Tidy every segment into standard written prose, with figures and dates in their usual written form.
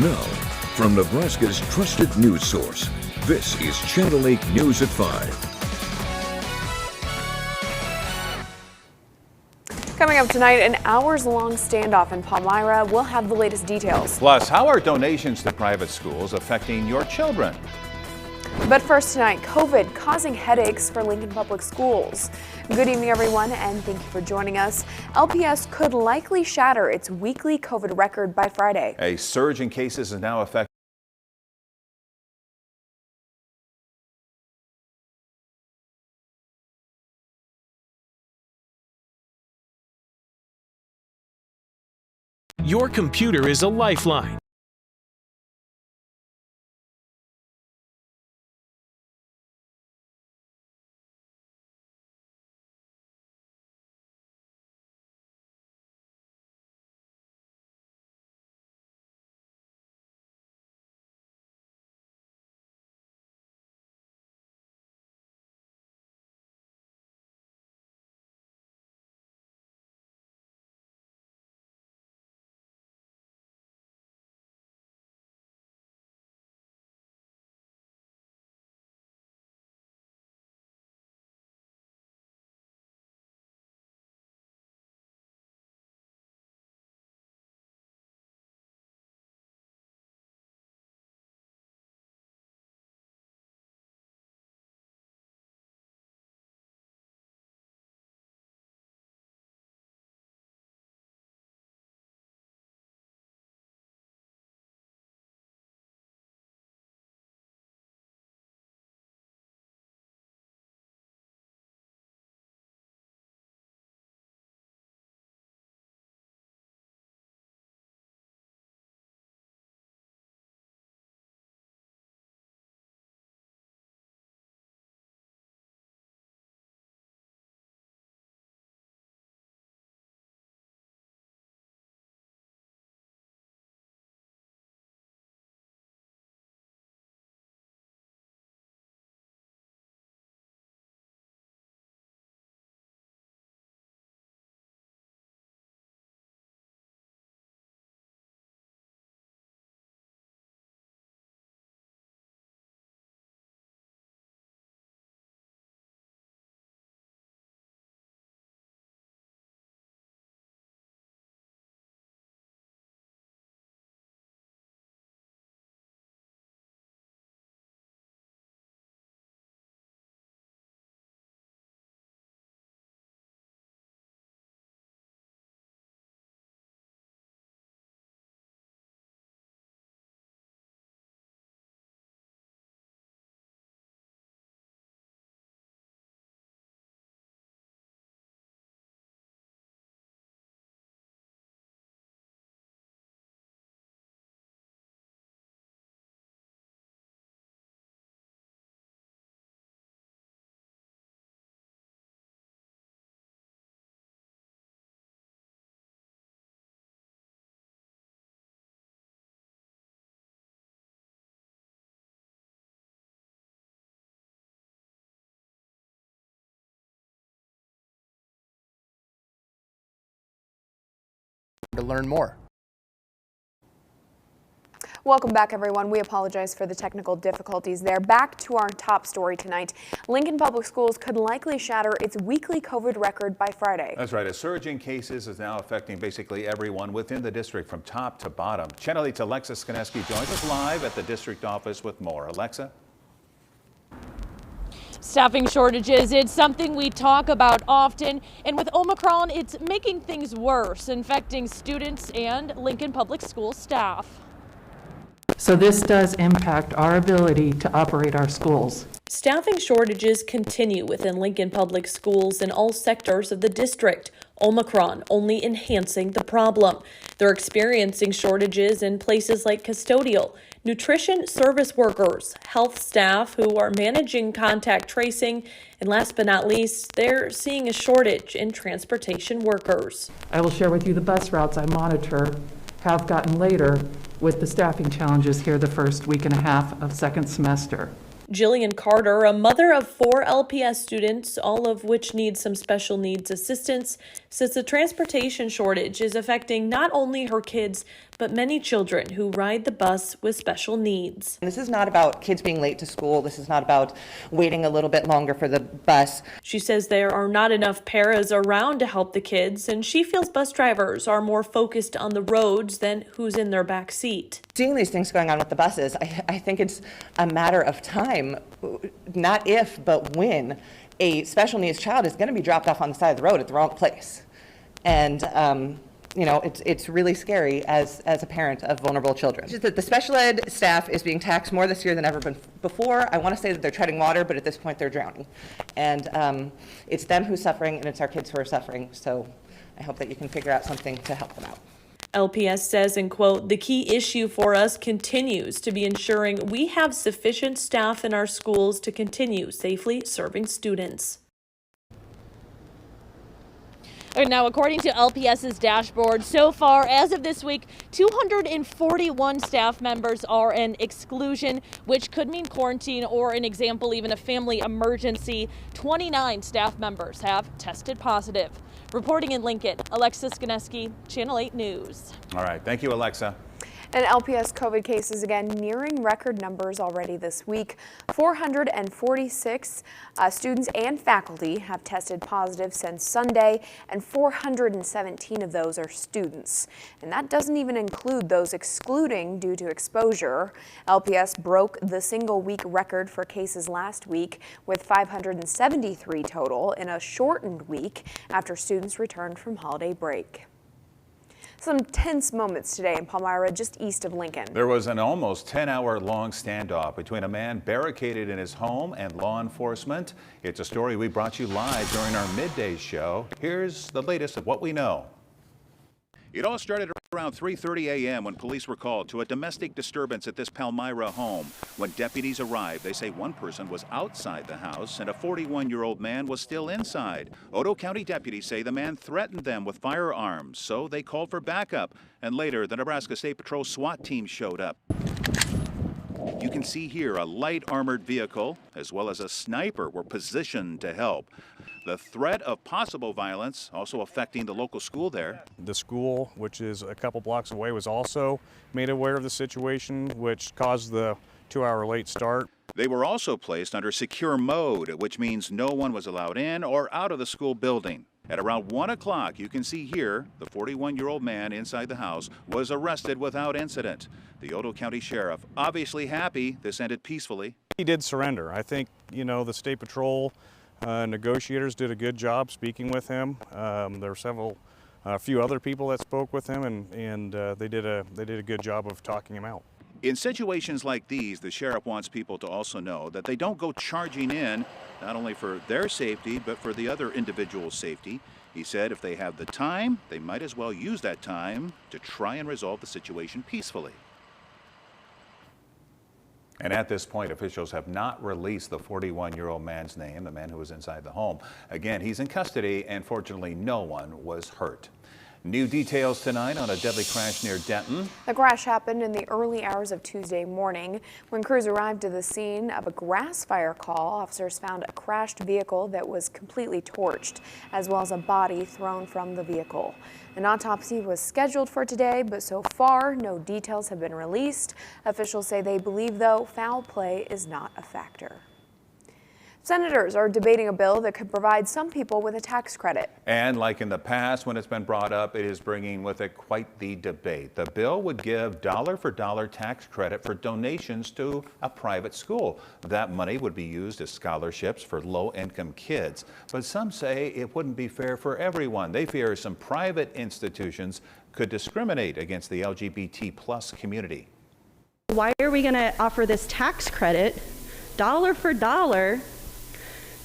Now, from Nebraska's trusted news source, this is Channel 8 News at 5. Coming up tonight, an hours-long standoff in Palmyra. We'll have the latest details. Plus, how are donations to private schools affecting your children? But first tonight, COVID causing headaches for Lincoln Public Schools. Good evening, everyone, and thank you for joining us. LPS could likely shatter its weekly COVID record by Friday. A surge in cases is now affecting Your computer is a lifeline. To learn more. Welcome back, everyone. We apologize for the technical difficulties there. Back to our top story tonight. Lincoln Public Schools could likely shatter its weekly COVID record by Friday. That's right. A surge in cases is now affecting basically everyone within the district from top to bottom. Channel 8's Alexa Skineski joins us live at the district office with more. Alexa? Staffing shortages, it's something we talk about often, and with Omicron, it's making things worse, infecting students and Lincoln Public School staff. So this does impact our ability to operate our schools. Staffing shortages continue within Lincoln Public Schools in all sectors of the district. Omicron only enhancing the problem. They're experiencing shortages in places like custodial, nutrition service workers, health staff who are managing contact tracing, and last but not least, they're seeing a shortage in transportation workers. I will share with you the bus routes I monitor have gotten later with the staffing challenges here the first week and a half of second semester. Jillian Carter, a mother of 4 LPS students, all of which need some special needs assistance, says the transportation shortage is affecting not only her kids, but many children who ride the bus with special needs. This is not about kids being late to school. This is not about waiting a little bit longer for the bus. She says there are not enough paras around to help the kids, and she feels bus drivers are more focused on the roads than who's in their back seat. Seeing these things going on with the buses, I think it's a matter of time, not if, but when a special needs child is going to be dropped off on the side of the road at the wrong place. And you know, it's really scary as a parent of vulnerable children. Just that the special ed staff is being taxed more this year than ever before. I want to say that they're treading water, but at this point they're drowning. And it's them who's suffering, and it's our kids who are suffering. So I hope that you can figure out something to help them out. LPS says, and quote, "The key issue for us continues to be ensuring we have sufficient staff in our schools to continue safely serving students." Now, according to LPS's dashboard, so far as of this week, 241 staff members are in exclusion, which could mean quarantine or, an example, even a family emergency. 29 staff members have tested positive. Reporting in Lincoln, Alexa Skineski, Channel 8 News. All right. Thank you, Alexa. And LPS COVID cases again nearing record numbers already this week. 446 students and faculty have tested positive since Sunday, and 417 of those are students. And that doesn't even include those excluding due to exposure. LPS broke the single-week record for cases last week with 573 total in a shortened week after students returned from holiday break. Some tense moments today in Palmyra, just east of Lincoln. There was an almost 10-hour-long standoff between a man barricaded in his home and law enforcement. It's a story we brought you live during our midday show. Here's the latest of what we know. It all started around 3:30 a.m. when police were called to a domestic disturbance at this Palmyra home. When deputies arrived, they say one person was outside the house and a 41-year-old man was still inside. Otoe County deputies say the man threatened them with firearms, so they called for backup. And later, the Nebraska State Patrol SWAT team showed up. You can see here a light armored vehicle as well as a sniper were positioned to help. The threat of possible violence also affecting the local school there. The school, which is a couple blocks away, was also made aware of the situation, which caused the 2-hour late start. They were also placed under secure mode, which means no one was allowed in or out of the school building. At around 1 o'clock, you can see here, the 41-year-old man inside the house was arrested without incident. The Otoe County Sheriff obviously happy this ended peacefully. He did surrender. I think, you know, the State Patrol negotiators did a good job speaking with him. There were a few other people that spoke with him, and they did a good job of talking him out. In situations like these, the sheriff wants people to also know that they don't go charging in, not only for their safety, but for the other individual's safety. He said if they have the time, they might as well use that time to try and resolve the situation peacefully. And at this point, officials have not released the 41-year-old man's name, the man who was inside the home. Again, he's in custody, and fortunately, no one was hurt. New details tonight on a deadly crash near Denton. The crash happened in the early hours of Tuesday morning. When crews arrived to the scene of a grass fire call, officers found a crashed vehicle that was completely torched, as well as a body thrown from the vehicle. An autopsy was scheduled for today, but so far, no details have been released. Officials say they believe, though, foul play is not a factor. Senators are debating a bill that could provide some people with a tax credit. And like in the past, when it's been brought up, it is bringing with it quite the debate. The bill would give dollar-for-dollar tax credit for donations to a private school. That money would be used as scholarships for low-income kids. But some say it wouldn't be fair for everyone. They fear some private institutions could discriminate against the LGBT+ community. Why are we going to offer this tax credit, dollar for dollar,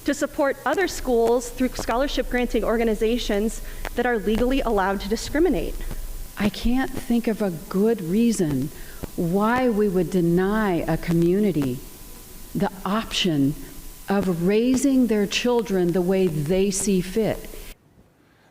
to support other schools through scholarship granting organizations that are legally allowed to discriminate? I can't think of a good reason why we would deny a community the option of raising their children the way they see fit.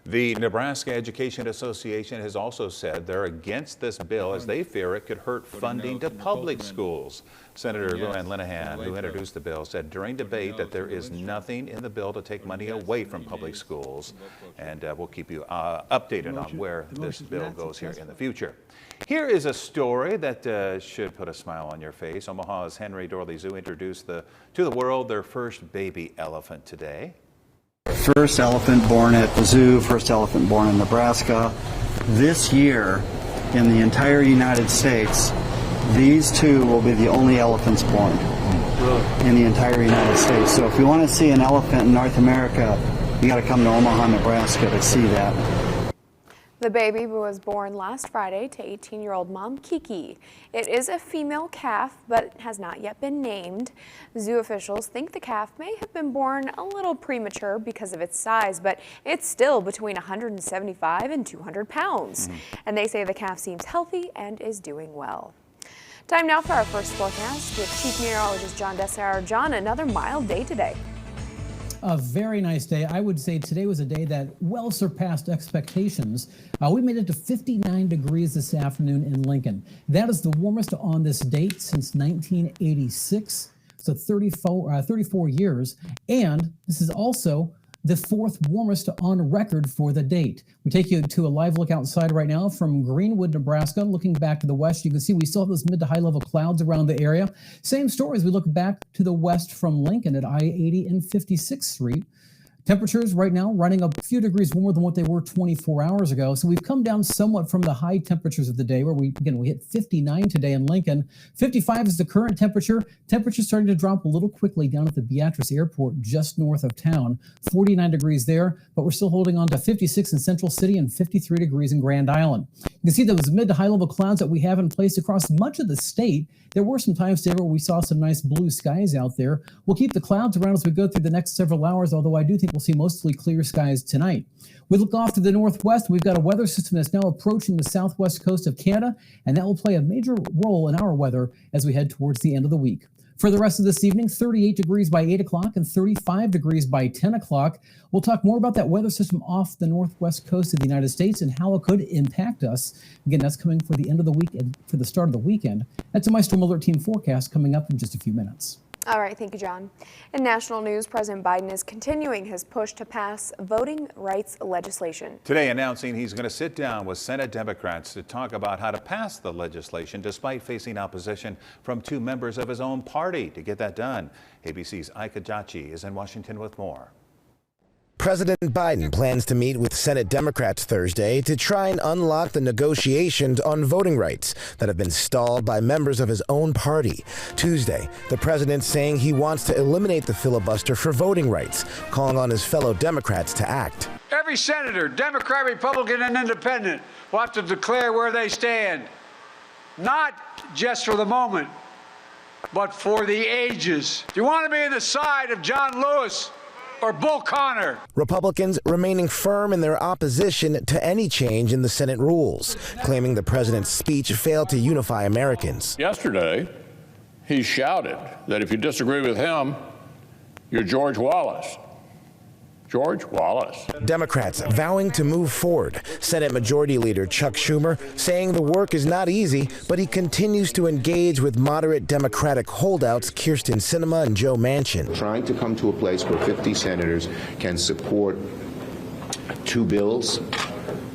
The Nebraska Education Association has also said they're against this bill as they fear it could hurt funding to public schools. Senator Luann Linehan, who introduced the bill, said during debate that there is nothing in the bill to take money away from public schools. And we'll keep you updated on where this bill goes here in the future. Here is a story that should put a smile on your face. Omaha's Henry Dorley Zoo introduced to the world their first baby elephant today. First elephant born at the zoo, first elephant born in Nebraska. This year, in the entire United States, these two will be the only elephants born in the entire United States. So if you want to see an elephant in North America, you got to come to Omaha, Nebraska to see that. The baby was born last Friday to 18-year-old mom Kiki. It is a female calf, but has not yet been named. Zoo officials think the calf may have been born a little premature because of its size, but it's still between 175 and 200 pounds. And they say the calf seems healthy and is doing well. Time now for our first forecast with Chief Meteorologist John Dessauer. John, another mild day today. A very nice day. I would say today was a day that well surpassed expectations. We made it to 59 degrees this afternoon in Lincoln. That is the warmest on this date since 1986, so 34 years. And this is also the fourth warmest on record for the date. We take you to a live look outside right now from Greenwood, Nebraska. Looking back to the west, you can see we still have those mid to high level clouds around the area. Same story as we look back to the west from Lincoln at I-80 and 56th Street. Temperatures right now running a few degrees warmer than what they were 24 hours ago. So we've come down somewhat from the high temperatures of the day where we hit 59 today in Lincoln. 55 is the current temperature. Temperatures starting to drop a little quickly down at the Beatrice Airport just north of town. 49 degrees there, but we're still holding on to 56 in Central City and 53 degrees in Grand Island. You can see those mid to high level clouds that we have in place across much of the state. There were some times today where we saw some nice blue skies out there. We'll keep the clouds around as we go through the next several hours, although I do think we'll see mostly clear skies tonight. We look off to the northwest. We've got a weather system that's now approaching the southwest coast of Canada, and that will play a major role in our weather as we head towards the end of the week. For the rest of this evening, 38 degrees by 8 o'clock and 35 degrees by 10 o'clock. We'll talk more about that weather system off the northwest coast of the United States and how it could impact us. Again, that's coming for the end of the week and for the start of the weekend. That's a My Storm Alert Team forecast coming up in just a few minutes. All right, thank you, John. In national news, President Biden is continuing his push to pass voting rights legislation. Today announcing he's going to sit down with Senate Democrats to talk about how to pass the legislation despite facing opposition from two members of his own party. To get that done, ABC's Eyewitness is in Washington with more. President Biden plans to meet with Senate Democrats Thursday to try and unlock the negotiations on voting rights that have been stalled by members of his own party. Tuesday, the president saying he wants to eliminate the filibuster for voting rights, calling on his fellow Democrats to act. Every senator, Democrat, Republican, and Independent, will have to declare where they stand, not just for the moment, but for the ages. Do you want to be on the side of John Lewis or Bull Connor? Republicans remaining firm in their opposition to any change in the Senate rules, claiming the president's speech failed to unify Americans. Yesterday, he shouted that if you disagree with him, you're George Wallace. George Wallace. Democrats vowing to move forward. Senate Majority Leader Chuck Schumer saying the work is not easy, but he continues to engage with moderate Democratic holdouts Kyrsten Sinema and Joe Manchin. Trying to come to a place where 50 senators can support two bills,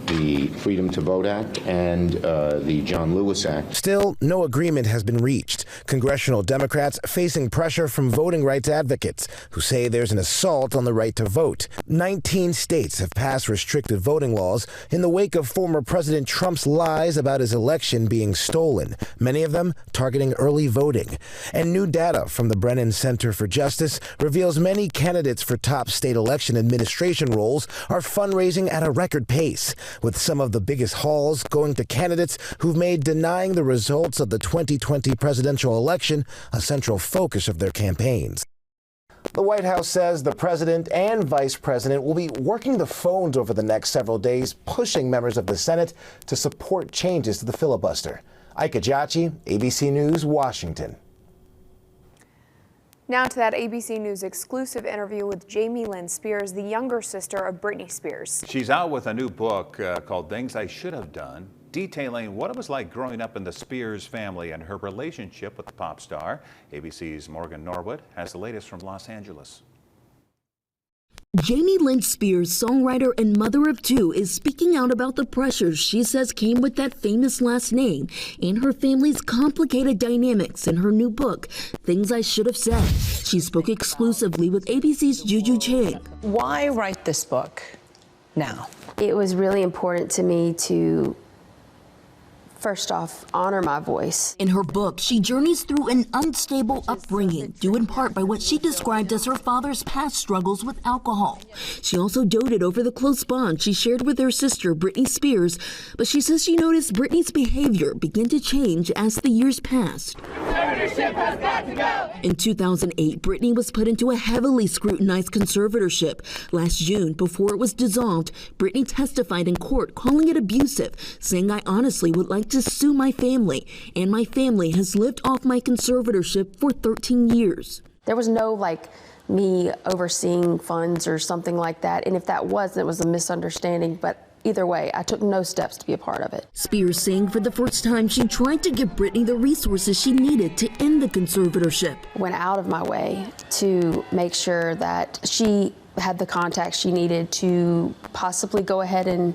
the Freedom to Vote Act and the John Lewis Act. Still, no agreement has been reached. Congressional Democrats facing pressure from voting rights advocates who say there's an assault on the right to vote. 19 states have passed restrictive voting laws in the wake of former President Trump's lies about his election being stolen, many of them targeting early voting. And new data from the Brennan Center for Justice reveals many candidates for top state election administration roles are fundraising at a record pace, with some of the biggest hauls going to candidates who've made denying the results of the 2020 presidential election a central focus of their campaigns. The White House says the president and vice president will be working the phones over the next several days, pushing members of the Senate to support changes to the filibuster. Eyewitness, ABC News, Washington. Now to that ABC News exclusive interview with Jamie Lynn Spears, the younger sister of Britney Spears. She's out with a new book called Things I Should Have Done, detailing what it was like growing up in the Spears family and her relationship with the pop star. ABC's Morgan Norwood has the latest from Los Angeles. Jamie Lynn Spears, songwriter and mother of two, is speaking out about the pressures she says came with that famous last name and her family's complicated dynamics in her new book, Things I Should Have Said. She spoke exclusively with ABC's Juju Chang. Why write this book now? It was really important to me to, first off, honor my voice. In her book, she journeys through an unstable upbringing, due in part by what she described as her father's past struggles with alcohol. She also doted over the close bond she shared with her sister, Britney Spears, but she says she noticed Britney's behavior begin to change as the years passed. Conservatorship has got to go. In 2008, Britney was put into a heavily scrutinized conservatorship. Last June, before it was dissolved, Britney testified in court calling it abusive, saying, "I honestly would like to sue my family, and my family has lived off my conservatorship for 13 years. There was no me overseeing funds or something like that, and if that was, it was a misunderstanding, but either way, I took no steps to be a part of it. Spears saying for the first time she tried to give Britney the resources she needed to end the conservatorship. Went out of my way to make sure that she had the contacts she needed to possibly go ahead and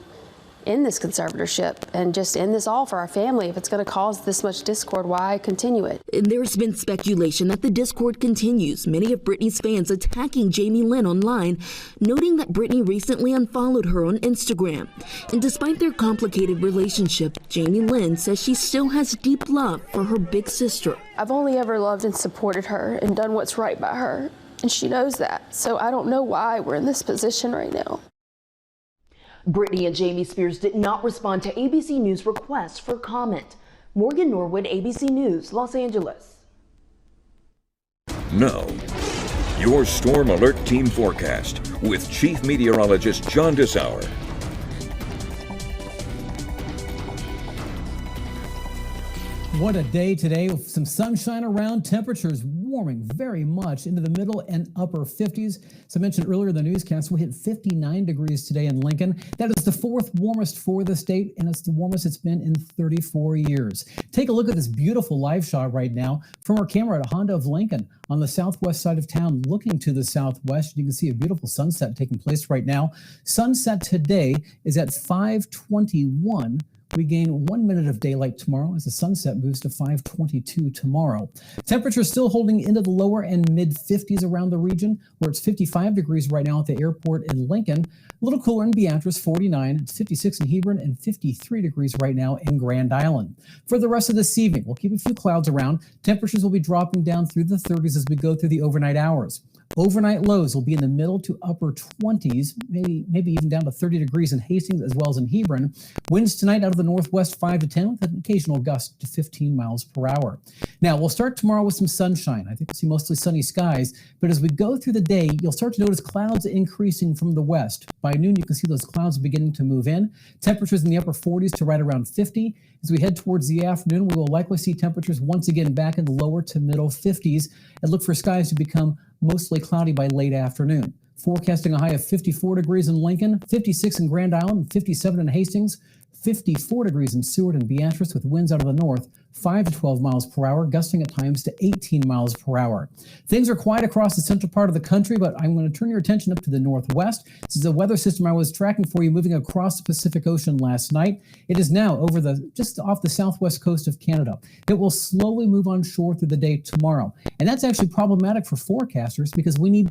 end this conservatorship and just end this all for our family. If it's going to cause this much discord, why continue it? And there's been speculation that the discord continues, many of Britney's fans attacking Jamie Lynn online, noting that Britney recently unfollowed her on Instagram. And despite their complicated relationship, Jamie Lynn says she still has deep love for her big sister. I've only ever loved and supported her and done what's right by her, and she knows that. So I don't know why we're in this position right now. Britney and Jamie Spears did not respond to ABC News requests for comment. Morgan Norwood, ABC News, Los Angeles. Now, your Storm Alert Team forecast with Chief Meteorologist John Dessauer. What a day today with some sunshine around, temperatures warming very much into the middle and upper 50s. As I mentioned earlier in the newscast, we hit 59 degrees today in Lincoln. That is the fourth warmest for the state, and it's the warmest it's been in 34 years. Take a look at this beautiful live shot right now from our camera at Honda of Lincoln on the southwest side of town, looking to the southwest. You can see a beautiful sunset taking place right now. Sunset today is at 5:21. We gain 1 minute of daylight tomorrow as the sunset moves to 5:22 tomorrow. Temperatures still holding into the lower and mid 50s around the region, where it's 55 degrees right now at the airport in Lincoln. A little cooler in Beatrice, 49. It's 56 in Hebron and 53 degrees right now in Grand Island. For the rest of this evening, we'll keep a few clouds around. Temperatures will be dropping down through the 30s as we go through the overnight hours. Overnight lows will be in the middle to upper 20s, maybe even down to 30 degrees in Hastings as well as in Hebron. Winds tonight out of the northwest 5 to 10 with an occasional gust to 15 miles per hour. Now, we'll start tomorrow with some sunshine. I think we'll see mostly sunny skies, but as we go through the day, you'll start to notice clouds increasing from the west. By noon, you can see those clouds beginning to move in. Temperatures in the upper 40s to right around 50. As we head towards the afternoon, we will likely see temperatures once again back in the lower to middle 50s and look for skies to become mostly cloudy by late afternoon. Forecasting a high of 54 degrees in Lincoln, 56 in Grand Island, and 57 in Hastings, 54 degrees in Seward and Beatrice with winds out of the north, 5 to 12 miles per hour, gusting at times to 18 miles per hour. Things are quiet across the central part of the country, but I'm going to turn your attention up to the northwest. This is a weather system I was tracking for you moving across the Pacific Ocean last night. It is now over just off the southwest coast of Canada. It will slowly move on shore through the day tomorrow. And that's actually problematic for forecasters because we need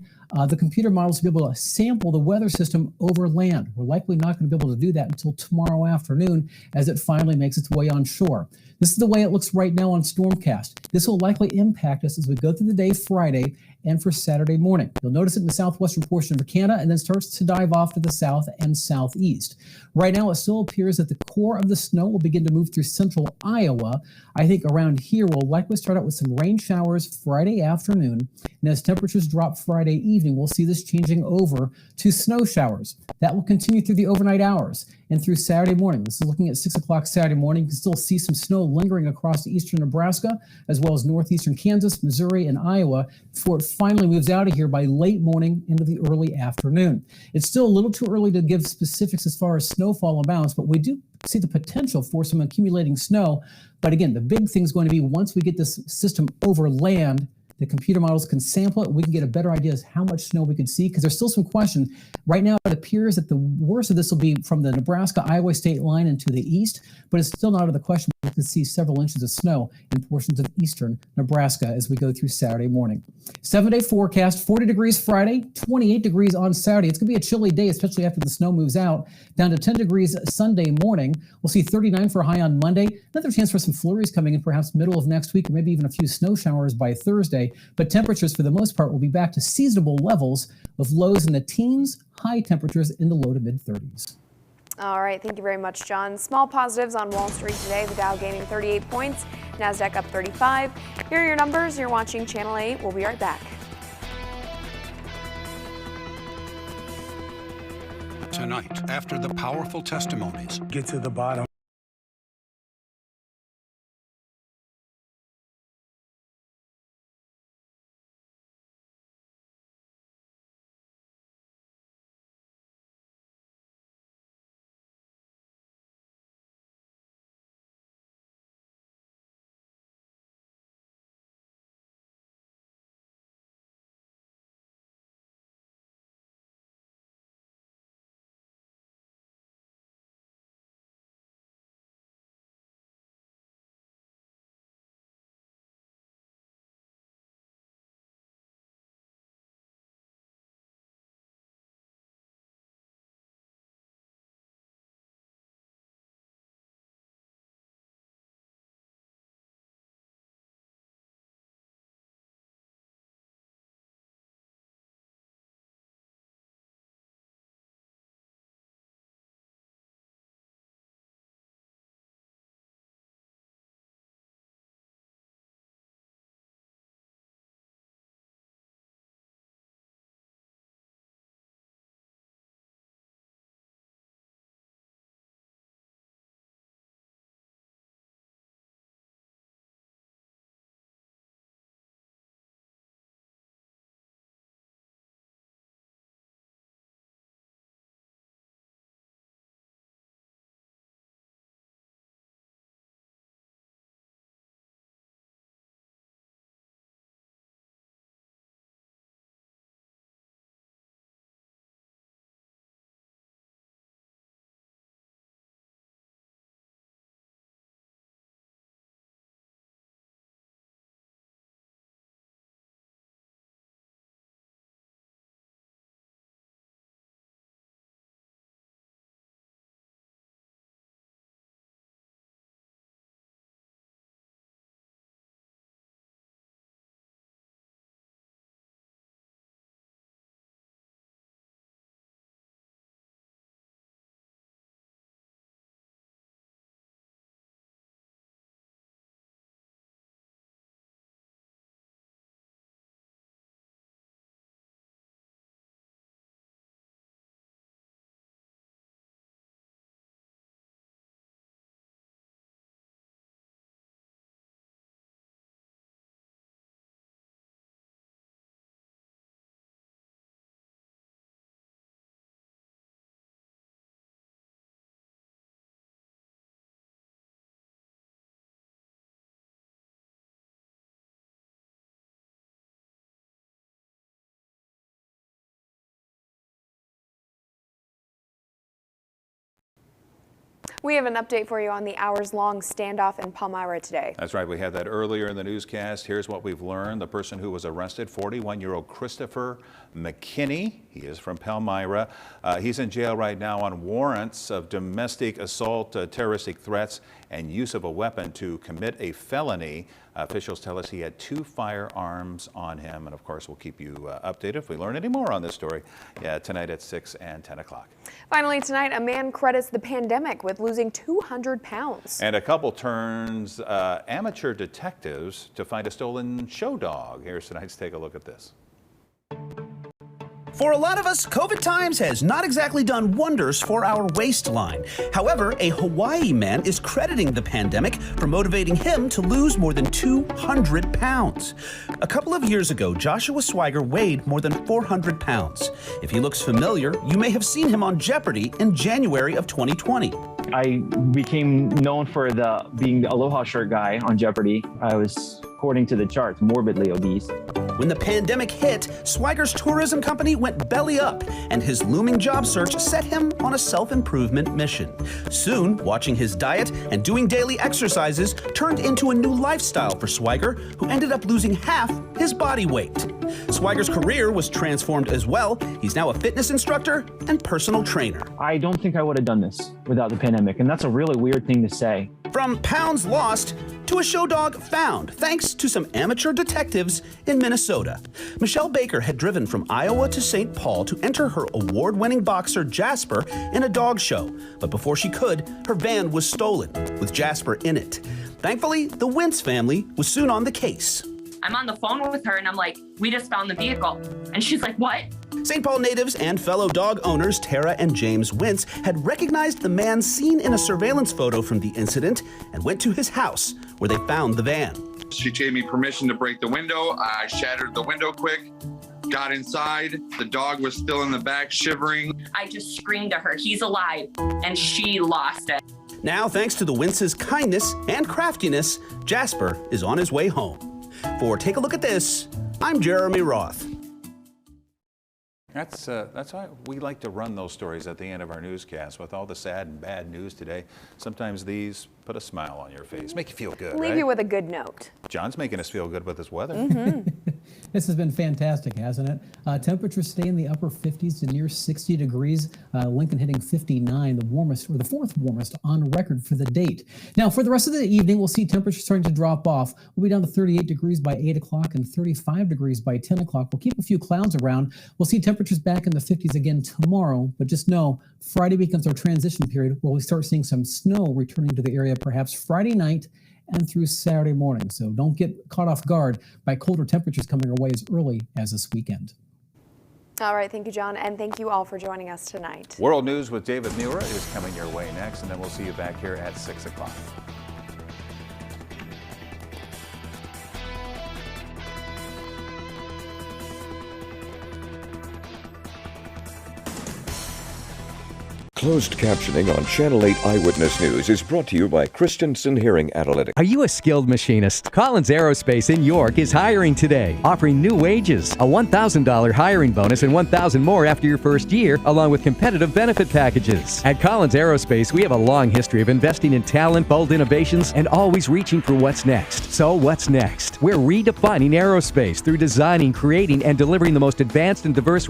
the computer models to be able to sample the weather system over land. We're likely not going to be able to do that until tomorrow afternoon as it finally makes its way on shore. This is the way it looks right now on STORMCAST. This will likely impact us as we go through the day Friday and for Saturday morning. You'll notice it in the southwestern portion of Canada and then starts to dive off to the south and southeast. Right now, it still appears that the core of the snow will begin to move through central Iowa. I think around here, we'll likely start out with some rain showers Friday afternoon. And as temperatures drop Friday evening, we'll see this changing over to snow showers. That will continue through the overnight hours. and through Saturday morning. This is looking at 6 o'clock Saturday morning. You can still see some snow lingering across eastern Nebraska, as well as northeastern Kansas, Missouri, and Iowa, before it finally moves out of here by late morning into the early afternoon. It's still a little too early to give specifics as far as snowfall amounts, but we do see the potential for some accumulating snow. But again, the big thing is going to be once we get this system over land, the computer models can sample it. We can get a better idea of how much snow we could see, because there's still some question. Right now, it appears that the worst of this will be from the Nebraska-Iowa state line and to the east, but it's still not out of the question. We could see several inches of snow in portions of eastern Nebraska as we go through Saturday morning. 7-day forecast, 40 degrees Friday, 28 degrees on Saturday. It's going to be a chilly day, especially after the snow moves out. Down to 10 degrees Sunday morning. We'll see 39 for a high on Monday. Another chance for some flurries coming in perhaps middle of next week, or maybe even a few snow showers by Thursday. But temperatures for the most part will be back to seasonable levels of lows in the teens, high temperatures in the low to mid 30s. All right, thank you very much, John. Small positives on Wall Street today. The Dow gaining 38 points, NASDAQ up 35. Here are your numbers. You're watching Channel 8. We'll be right back. Tonight, after the powerful testimonies, get to the bottom. We have an update for you on the hours-long standoff in Palmyra today. That's right. We had that earlier in the newscast. Here's what we've learned. The person who was arrested, 41-year-old Christopher McKinney. He is from Palmyra. He's in jail right now on warrants of domestic assault, terroristic threats, and use of a weapon to commit a felony. Officials tell us he had 2 firearms on him. And of course, we'll keep you updated if we learn any more on this story tonight at 6 and 10 o'clock. Finally tonight, a man credits the pandemic with losing 200 pounds. And a couple turns amateur detectives to find a stolen show dog. Here's tonight's Take a Look at This. For a lot of us, COVID times has not exactly done wonders for our waistline. However, a Hawaii man is crediting the pandemic for motivating him to lose more than 200 pounds. A couple of years ago, Joshua Swiger weighed more than 400 pounds. If he looks familiar, you may have seen him on Jeopardy in January of 2020. I became known for being the Aloha shirt guy on Jeopardy. I was, according to the charts, morbidly obese. When the pandemic hit, Swiger's tourism company went belly up, and his looming job search set him on a self-improvement mission. Soon, watching his diet and doing daily exercises turned into a new lifestyle for Swiger, who ended up losing half his body weight. Swiger's career was transformed as well. He's now a fitness instructor and personal trainer. I don't think I would have done this without the pandemic, and that's a really weird thing to say. From pounds lost to a show dog found, thanks to some amateur detectives in Minnesota. Michelle Baker had driven from Iowa to St. Paul to enter her award-winning boxer Jasper in a dog show. But before she could, her van was stolen, with Jasper in it. Thankfully, the Wentz family was soon on the case. I'm on the phone with her and I'm like, we just found the vehicle. And she's like, what? St. Paul natives and fellow dog owners Tara and James Wentz had recognized the man seen in a surveillance photo from the incident and went to his house, where they found the van. She gave me permission to break the window. I shattered the window quick, got inside. The dog was still in the back shivering. I just screamed at her, he's alive, and she lost it. Now, thanks to the Wentz's kindness and craftiness, Jasper is on his way home. For Take a Look at This, I'm Jeremy Roth. That's why we like to run those stories at the end of our newscast. With all the sad and bad news today, sometimes these put a smile on your face, make you feel good, Leave right? you with a good note. John's making us feel good with this weather. This has been fantastic, hasn't it? Temperatures stay in the upper 50s to near 60 degrees. Lincoln hitting 59, the warmest, or the fourth warmest on record for the date. Now, for the rest of the evening, we'll see temperatures starting to drop off. We'll be down to 38 degrees by 8 o'clock and 35 degrees by 10 o'clock. We'll keep a few clouds around. We'll see temperatures back in the 50s again tomorrow, but just know Friday becomes our transition period where we start seeing some snow returning to the area perhaps Friday night and through Saturday morning. So don't get caught off guard by colder temperatures coming our way as early as this weekend. All right, thank you, John, and thank you all for joining us tonight. World News with David Muir is coming your way next, and then we'll see you back here at 6 o'clock. Closed captioning on Channel 8 Eyewitness News is brought to you by Christensen Hearing Analytics. Are you a skilled machinist? Collins Aerospace in York is hiring today, offering new wages, a $1,000 hiring bonus and $1,000 more after your first year, along with competitive benefit packages. At Collins Aerospace, we have a long history of investing in talent, bold innovations, and always reaching for what's next. So what's next? We're redefining aerospace through designing, creating, and delivering the most advanced and diverse